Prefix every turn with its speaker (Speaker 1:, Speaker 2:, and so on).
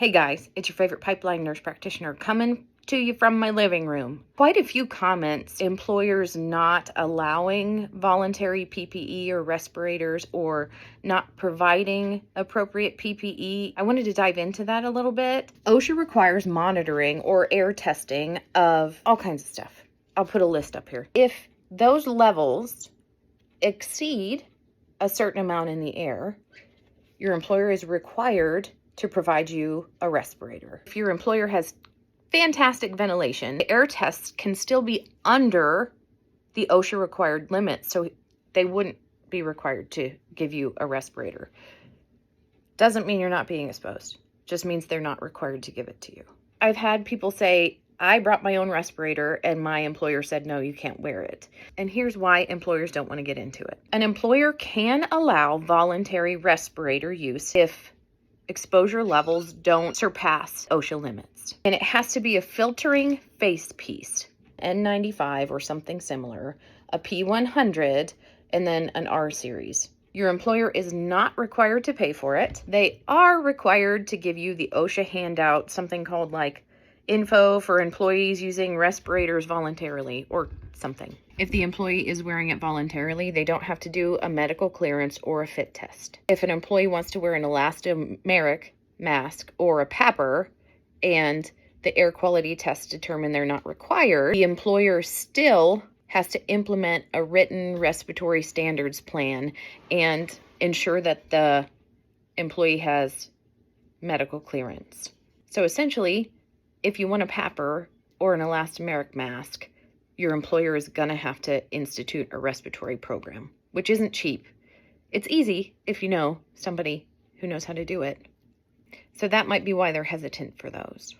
Speaker 1: Hey guys, it's your favorite pipeline nurse practitioner coming to you from my living room. Quite a few comments, employers not allowing voluntary PPE or respirators or not providing appropriate PPE. I wanted to dive into that a little bit. OSHA requires monitoring or air testing of all kinds of stuff. I'll put a list up here. If those levels exceed a certain amount in the air, your employer is required to provide you a respirator. If your employer has fantastic ventilation, the air tests can still be under the OSHA required limits, so they wouldn't be required to give you a respirator. Doesn't mean you're not being exposed, just means they're not required to give it to you. I've had people say, I brought my own respirator and my employer said, no, you can't wear it. And here's why employers don't want to get into it. An employer can allow voluntary respirator use if exposure levels don't surpass OSHA limits. And it has to be a filtering face piece, N95 or something similar, a P100, and then an R series. Your employer is not required to pay for it. They are required to give you the OSHA handout, something called like info for employees using respirators voluntarily or something. If the employee is wearing it voluntarily, they don't have to do a medical clearance or a fit test. If an employee wants to wear an elastomeric mask or a PAPR and the air quality tests determine they're not required, the employer still has to implement a written respiratory standards plan and ensure that the employee has medical clearance. So essentially, if you want a PAPR or an elastomeric mask, your employer is going to have to institute a respiratory program, which isn't cheap. It's easy if you know somebody who knows how to do it. So that might be why they're hesitant for those.